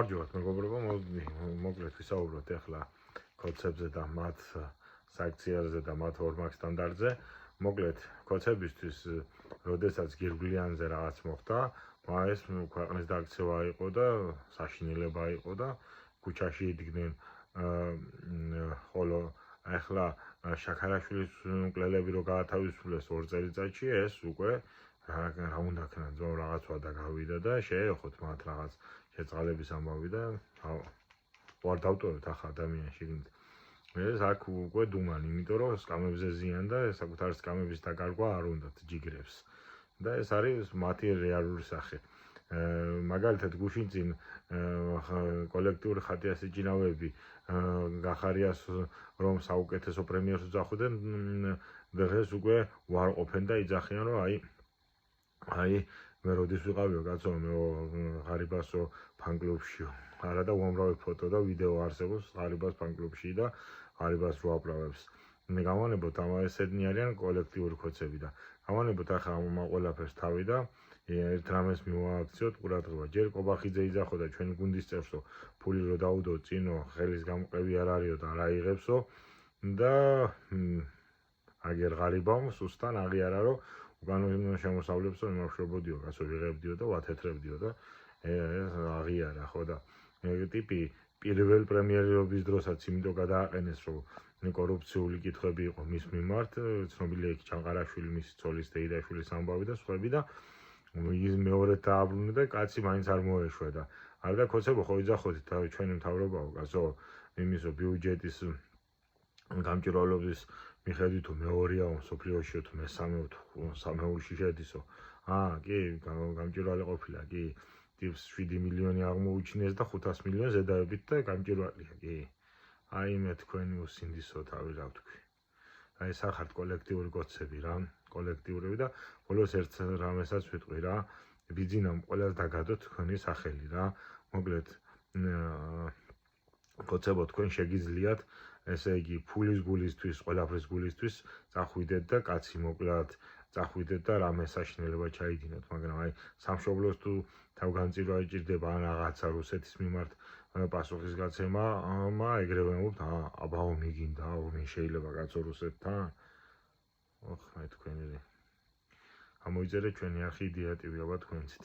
მარჯვათ მეგობრებო, მოკლედ ვისაუბროთ ახლა კოცებზე და მათ სააქციაზე და მათ ორმაგ სტანდარტზე. მოკლედ კოცებისთვის, როდესაც გირგვლიანზე რაღაც მოხდა, ეს ქვეყნის დაქცევა იყო და საშინელება იყო და ქუჩაში იდგნენ, ხოლო ახლა შაქარაშვილის მკვლელები რო გაათავისუფლეს 2 წელიწადში, ეს უკვე რა უნდა ქნა, ძმაო, რაღაც ვადა გავიდა და შეეეხოთ მათ რაღაც შეწყალების ამბავი და ვარ დავტოვებთ ახლა ადამიანში. ეს აქ უკვე დუმან, იმიტომ რომ სკამებზე ზიან და საკუთარი სკამების დაკარგვა არ უნდათ ჯიგრებს. და ეს არის მათი რეალური სახე. მაგალითად გუშინ წინ კოლექტიური ხატიასიჭინავები გახარიას რომ საუკეთესო პრემიერს უძახდნენ, დღეს უკვე უარყოფენ და იძახიან რომ აი მე როდის ვიყავიო კაცო, მე ღარიბასო ფანკლუბშიო. არა და უამრავი ფოტო და ვიდეო არსებობს ღარიბას ფანკლუბში და ღარიბას რო აპრავებს. მე გავანებოთ ესედნი არიან კოლექტიური კოცები და გავანებოთ ახლა ამ ყველაფერს თავი და ერთ რამეს მივააქციოთ ყურადღება. ჯერ კობახიძე იძახოდა ჩვენი გუნდის წევრსო, ფული რო დაუდო წინო, ხელის გამყევი არ არისო და რა იღებსო და აგერ ღარიბამ სუსტან აღიარა რომ უკანონო შემოსავლებსო იმავშრობოდიო, კაცო ვიღებდიო და ვათეთრებდიო და ეს აღიარა, ხო და ტიპი პირველ პრემიერობის დროსაც იმიტომ გადააყენეს რომ კორუფციული კითხვები იყო მის მიმართ, ცნობილია იქ ჩანყარაშვილი, მისი ცოლის დეიდაშვილის ამბავი და სხვები და ის მეორედ დააბრუნდა და კაცი მაინც არ მოეშვა. არა და კოცებო, ხო იძახოთ ჩვენი მთავრობაო, კაცო, იმისო ბიუჯეტის გამჭირვალობის მიხედვით თუ მეორეაო მსოფლიოში თუ მესამეო თუ სამეულში შედისო. კი, გამჭირვალე ყოფილა, კი. ტიპს 7 მილიონი აღმოუჩინეს და 500 მილიონი ზედაებით და გამჭირვალეა, კი. აი მე თქვენი უსინდისო თავი რა ვთქვი. აი ეს ახართ კოლექტიური კოცები რა, კოლექტიურები და ბოლოს ერთ რამესაც ვიტყვი რა, ბიძინამ ყველას დაგადოთ თქვენი სახელი რა. მოკლედ კოცებო, თქვენ შეგიძლიათ, ესე იგი, ფულის გულისთვის, ყველაფრის გულისთვის წახვიდეთ და კაცი მოკლათ წახვიდეთ და რამე საშინელება ჩაიდინოთ, მაგრამ აი სამშობლოს თუ თავგანწირვა იჭირდება ან რაღაცა რუსეთის მიმართ პასუხისგაცემა, ეგრევე ვამბობთ, აბაო მიგინდა, მე შეიძლება კაცო რუსეთთან? ოხ, მე თქვენი გამოიწერეთ ჩვენი არხი იდეატივი, აბა თქვენცით.